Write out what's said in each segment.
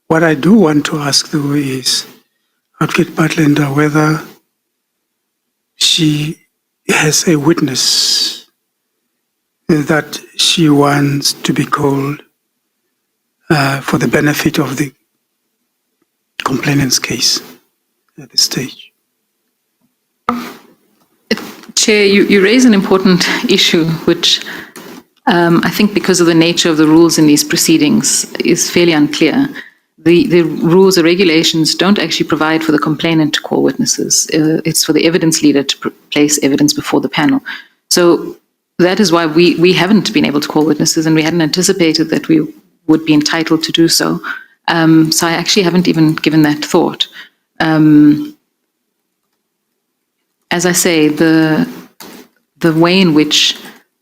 What I do want to ask, though, is Advocate Butler whether she has a witness that she wants to be called for the benefit of the complainant's case at this stage. Chair, you raise an important issue, which I think because of the nature of the rules in these proceedings is fairly unclear. The rules or regulations don't actually provide for the complainant to call witnesses. It's for the evidence leader to place evidence before the panel. So that is why we haven't been able to call witnesses, and we hadn't anticipated that we would be entitled to do so. So I actually haven't even given that thought. As I say, the way in which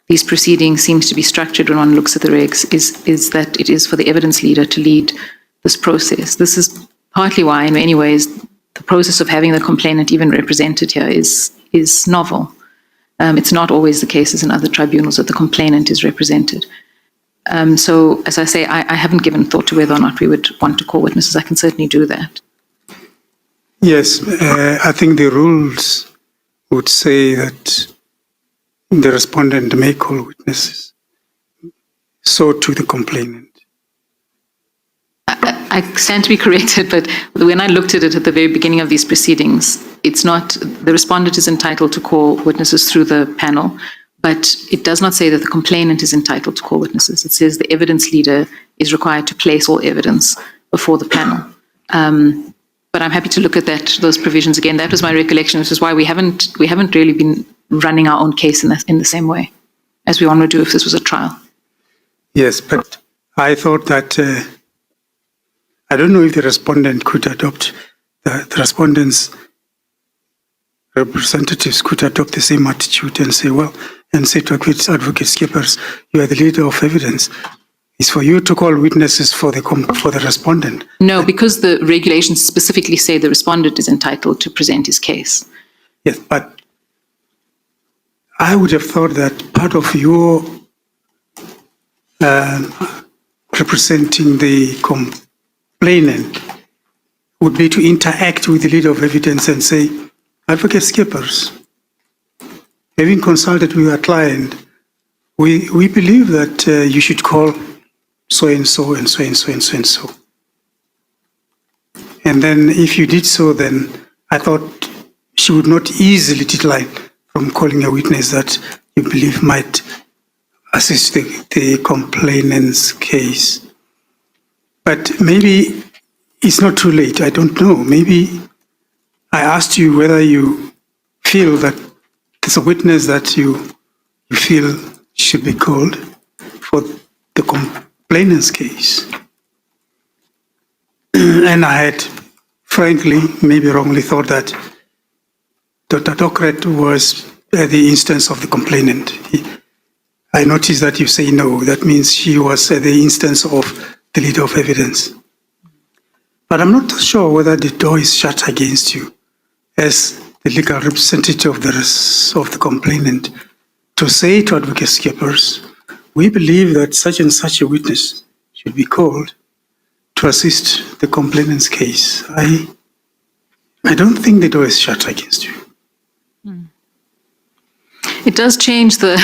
these proceedings seems to be structured when one looks at the regs is that it is for the evidence leader to lead this process. This is partly why, in many ways, the process of having the complainant even represented here is novel. It's not always the case as in other tribunals that the complainant is represented. So, as I say, I haven't given thought to whether or not we would want to call witnesses. I can certainly do that. Yes, I think the rules would say that the respondent may call witnesses. So to the complainant. I stand to be corrected, but when I looked at it at the very beginning of these proceedings, it's not, the respondent is entitled to call witnesses through the panel, but it does not say that the complainant is entitled to call witnesses. It says the evidence leader is required to place all evidence before the panel. But I'm happy to look at those provisions again. That was my recollection, which is why we haven't really been running our own case in the same way as we want to do if this was a trial. Yes, but I thought that I don't know if the respondent could adopt, the respondent's representatives could adopt the same attitude and say, well, and say to advocate skippers, you are the leader of evidence. It's for you to call witnesses for the respondent. No, because the regulations specifically say the respondent is entitled to present his case. Yes, but I would have thought that part of your representing the complainant would be to interact with the leader of evidence and say, advocate skippers, having consulted with our client, we believe that you should call so and so and so and so and so and so. And then if you did so, then I thought she would not easily decline from calling a witness that you believe might assist the complainant's case. But maybe it's not too late. I don't know. Maybe I asked you whether you feel that there's a witness that you feel should be called for the complainant's case. And I had, frankly, maybe wrongly thought that Dr. Docret was at the instance of the complainant. I noticed that you say no. That means she was at the instance of the leader of evidence. But I'm not sure whether the door is shut against you as the legal representative of the complainant to say to advocate skippers, we believe that such and such a witness should be called to assist the complainant's case. I don't think the door is shut against you. It does change the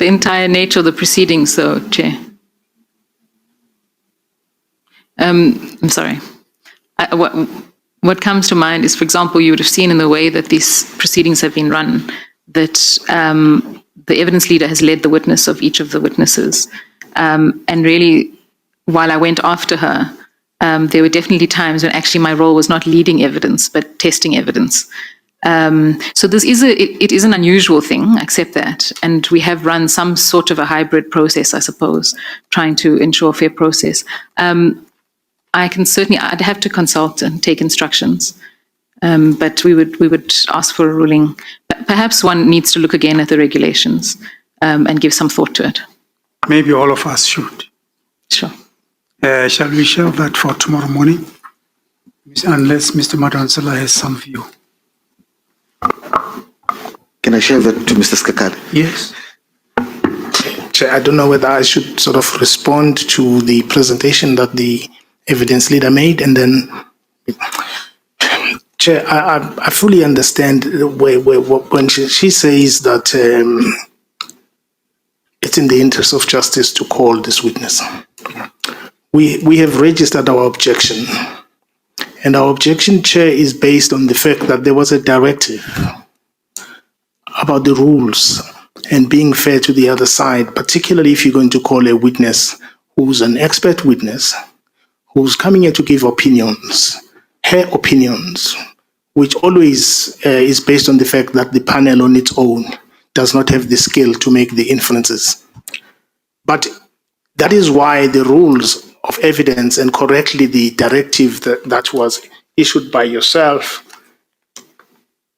entire nature of the proceedings, though, Chair. I'm sorry. What comes to mind is, for example, you would have seen in the way that these proceedings have been run that the evidence leader has led the witness of each of the witnesses. And really, while I went after her, there were definitely times when actually my role was not leading evidence, but testing evidence. So this is it is an unusual thing, I accept that. And we have run some sort of a hybrid process, I suppose, trying to ensure a fair process. I'd have to consult and take instructions, but we would ask for a ruling. Perhaps one needs to look again at the regulations and give some thought to it. Maybe all of us should. Sure. Shall we shelve that for tomorrow morning? Unless Mr. Madansela has some view. Can I share that to Mr. Skakad? Yes. Chair, I don't know whether I should sort of respond to the presentation that the evidence leader made, and then, Chair, I fully understand when she says that it's in the interest of justice to call this witness. We have registered our objection, and our objection, Chair, is based on the fact that there was a directive about the rules and being fair to the other side, particularly if you're going to call a witness who's an expert witness, who's coming here to give opinions, her opinions, which always is based on the fact that the panel on its own does not have the skill to make the inferences. But that is why the rules of evidence, and correctly the directive that was issued by yourself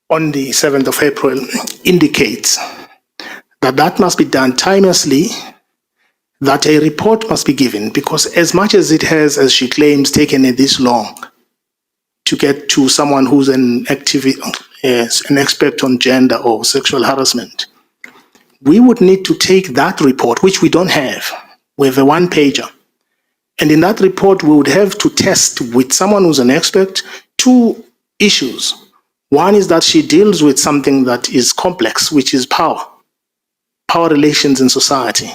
on the 7th of April indicates that must be done timelessly, that a report must be given, because as much as it has, as she claims, taken it this long to get to someone who's an expert on gender or sexual harassment, we would need to take that report, which we don't have. We have a one-pager. And in that report, we would have to test with someone who's an expert 2 issues. One is that she deals with something that is complex, which is power relations in society.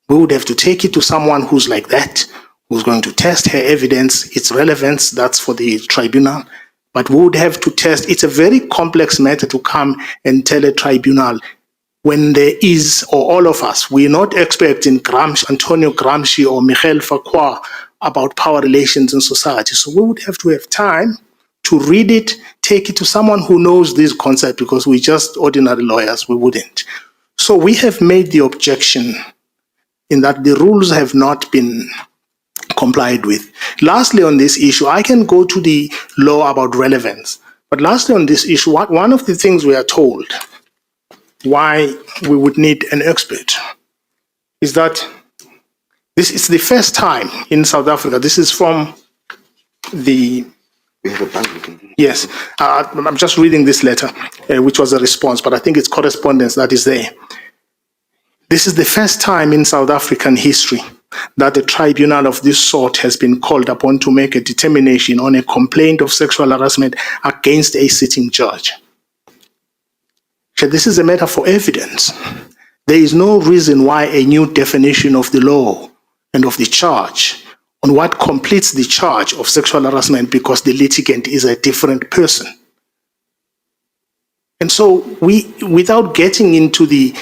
We would have to take it to someone who's like that, who's going to test her evidence, its relevance, that's for the tribunal. But we would have to test, it's a very complex matter to come and tell a tribunal when there is, or all of us, we're not experts in Antonio Gramsci or Michel Foucault about power relations in society. So we would have to have time to read it, take it to someone who knows this concept, because we're just ordinary lawyers, we wouldn't. So we have made the objection in that the rules have not been complied with. Lastly, on this issue, I can go to the law about relevance. But lastly, on this issue, one of the things we are told why we would need an expert is that this is the first time in South Africa. This is from the... Yes, I'm just reading this letter, which was a response, but I think it's correspondence that is there. This is the first time in South African history that a tribunal of this sort has been called upon to make a determination on a complaint of sexual harassment against a sitting judge. So this is a matter for evidence. There is no reason why a new definition of the law and of the charge on what completes the charge of sexual harassment, because the litigant is a different person. And so without getting into the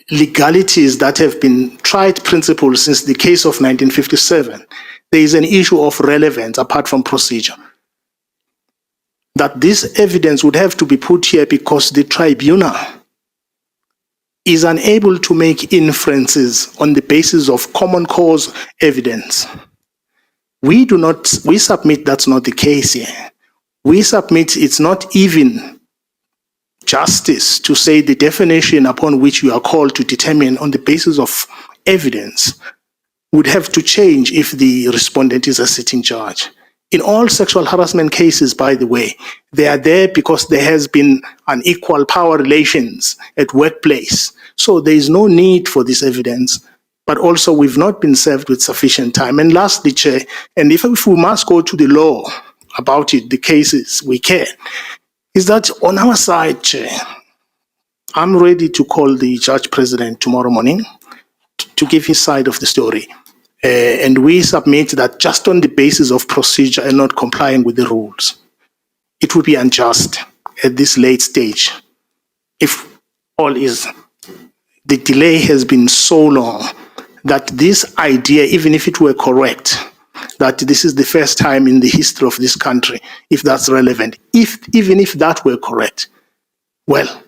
legalities that have been tried principles since the case of 1957, there is an issue of relevance apart from procedure. That this evidence would have to be put here because the tribunal is unable to make inferences on the basis of common cause evidence. We submit that's not the case here. We submit it's not even justice to say the definition upon which you are called to determine on the basis of evidence would have to change if the respondent is a sitting judge. In all sexual harassment cases, by the way, they are there because there has been unequal power relations at workplace. So there is no need for this evidence, but also we've not been served with sufficient time. And lastly, Chair, and if we must go to the law about it, the cases we can, is that on our side, Chair, I'm ready to call the Judge President tomorrow morning to give his side of the story. And we submit that just on the basis of procedure and not complying with the rules, it would be unjust at this late stage. If all is, the delay has been so long that this idea, even if it were correct, that this is the first time in the history of this country, if that's relevant, even if that were correct, well,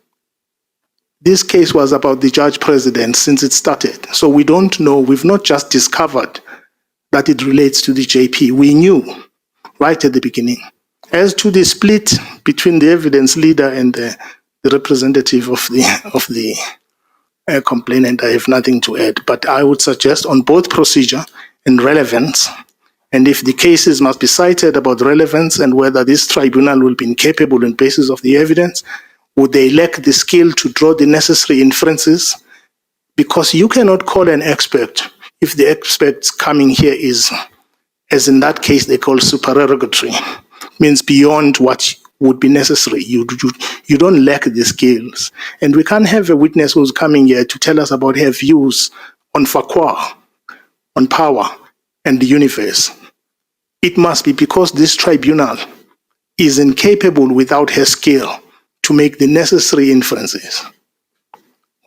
this case was about the Judge President since it started. So we don't know, we've not just discovered that it relates to the JP. We knew right at the beginning. As to the split between the evidence leader and the representative of the complainant, I have nothing to add. But I would suggest on both procedure and relevance, and if the cases must be cited about relevance and whether this tribunal will be incapable on basis of the evidence, would they lack the skill to draw the necessary inferences because you cannot call an expert if the expert coming here is, as in that case they call supererogatory, means beyond what would be necessary. You don't lack the skills. And we can't have a witness who's coming here to tell us about her views on Fakwa, on power and the universe. It must be because this tribunal is incapable without her skill to make the necessary inferences.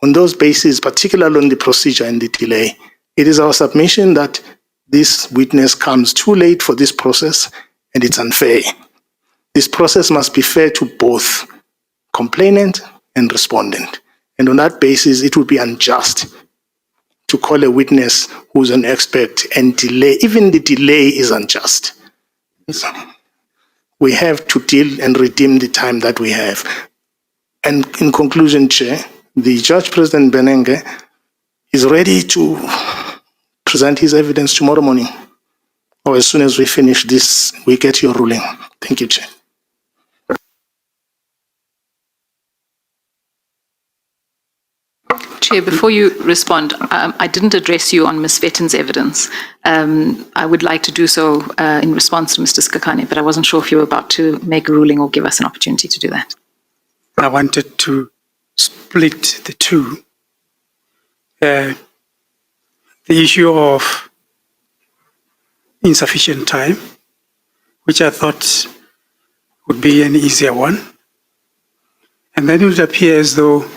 On those bases, particularly on the procedure and the delay, it is our submission that this witness comes too late for this process and it's unfair. This process must be fair to both complainant and respondent. And on that basis, it would be unjust to call a witness who's an expert and delay. Even the delay is unjust. So we have to deal and redeem the time that we have. And in conclusion, Chair, the Judge President Mbenenge is ready to present his evidence tomorrow morning, or as soon as we finish this, we get your ruling. Thank you, Chair. Chair, before you respond, I didn't address you on Ms. Fetton's evidence. I would like to do so in response to Mr. Skakane, but I wasn't sure if you were about to make a ruling or give us an opportunity to do that. I wanted to split the two. The issue of insufficient time, which I thought would be an easier one. And then it would appear as though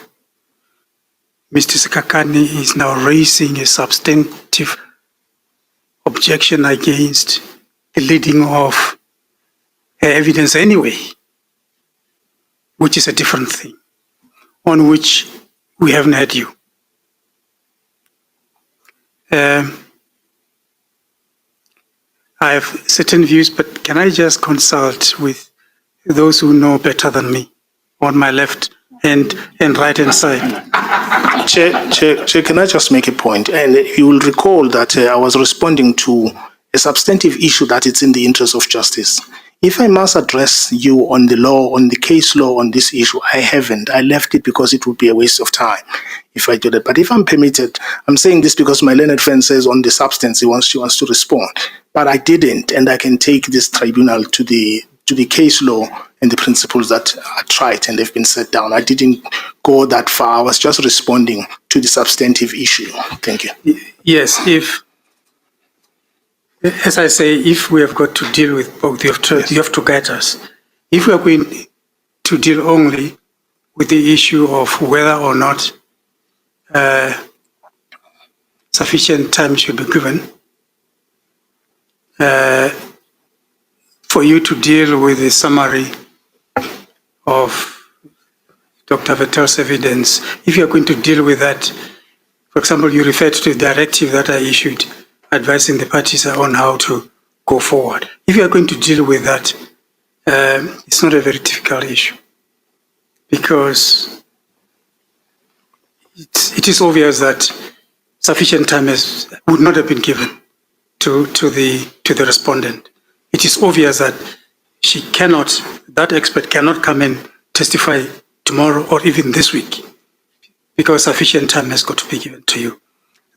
Mr. Skakane is now raising a substantive objection against the leading of evidence anyway, which is a different thing, on which we haven't had you. I have certain views, but can I just consult with those who know better than me on my left and right-hand side? Chair, can I just make a point? And you will recall that I was responding to a substantive issue that it's in the interest of justice. If I must address you on the law, on the case law on this issue, I haven't. I left it because it would be a waste of time if I do that. But if I'm permitted, I'm saying this because my learned friend says on the substance she wants to respond. But I didn't, and I can take this tribunal to the case law and the principles that are tried and they've been set down. I didn't go that far. I was just responding to the substantive issue. Thank you. Yes, as I say, if we have got to deal with both, you have to guide us. If we are going to deal only with the issue of whether or not sufficient time should be given for you to deal with a summary of Dr. Vettel's evidence, if you are going to deal with that, for example, you referred to the directive that I issued advising the parties on how to go forward. If you are going to deal with that, it's not a very difficult issue because it is obvious that sufficient time would not have been given to the respondent. It is obvious that that expert cannot come and testify tomorrow or even this week because sufficient time has got to be given to you.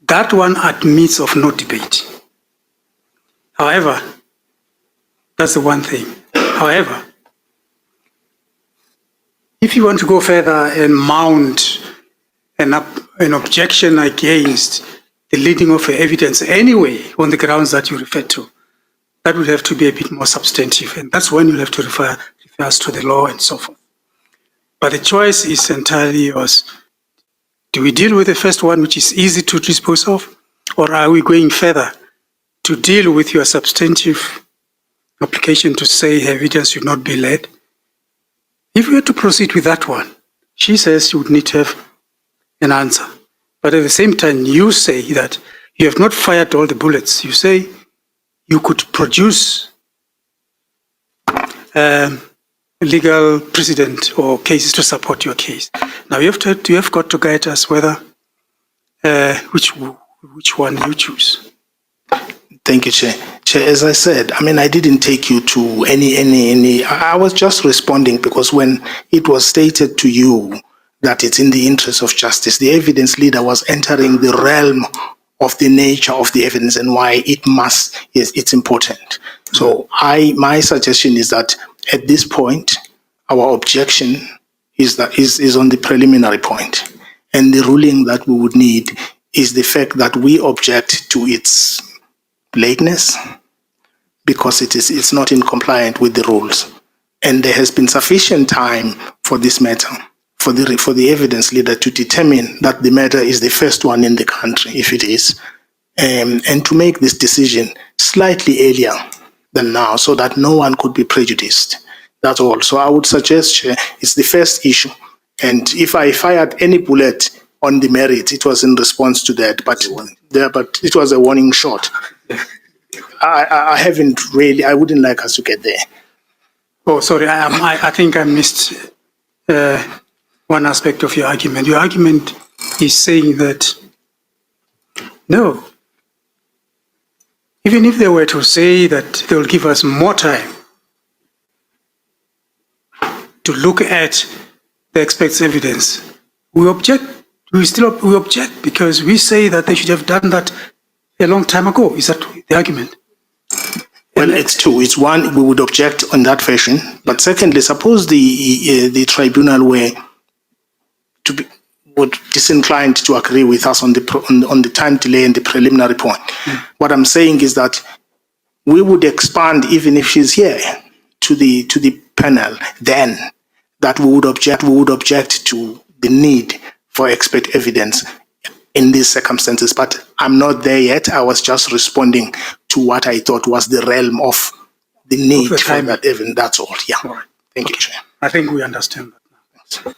That one admits of no debate. However, that's the one thing. However, if you want to go further and mount an objection against the leading of evidence anyway on the grounds that you referred to, that would have to be a bit more substantive, and that's when you'll have to refer us to the law and so forth. But the choice is entirely yours. Do we deal with the first one, which is easy to dispose of, or are we going further to deal with your substantive application to say evidence should not be led? If we were to proceed with that one, she says you would need to have an answer. But at the same time, you say that you have not fired all the bullets. You say you could produce legal precedent or cases to support your case. Now you have got to guide us whether which one you choose. Thank you, Chair. Chair, as I said, I didn't take you to any. I was just responding because when it was stated to you that it's in the interest of justice. The evidence leader was entering the realm of the nature of the evidence and why it's important. So my suggestion is that at this point, our objection is on the preliminary point. And the ruling that we would need is the fact that we object to its lateness because it's not in compliance with the rules. And there has been sufficient time for this matter, for the evidence leader to determine that the matter is the first one in the country, if it is, and to make this decision slightly earlier than now so that no one could be prejudiced. That's all. So I would suggest, Chair, it's the first issue. And if I fired any bullet on the merit, it was in response to that, but it was a warning shot. I haven't really, I wouldn't like us to get there. Oh, sorry, I think I missed one aspect of your argument. Your argument is saying that, no, even if they were to say that they will give us more time to look at the expert's evidence, we object. We object because we say that they should have done that a long time ago. Is that the argument? Well, it's two. It's one, we would object on that fashion. But secondly, suppose the tribunal were disinclined to agree with us on the time delay and the preliminary point. What I'm saying is that we would expand, even if she's here, to the panel, then that we would object to the need for expert evidence in these circumstances. But I'm not there yet. I was just responding to what I thought was the realm of the need for that evidence. That's all. Yeah. All right. Thank you, Chair. I think we understand that now.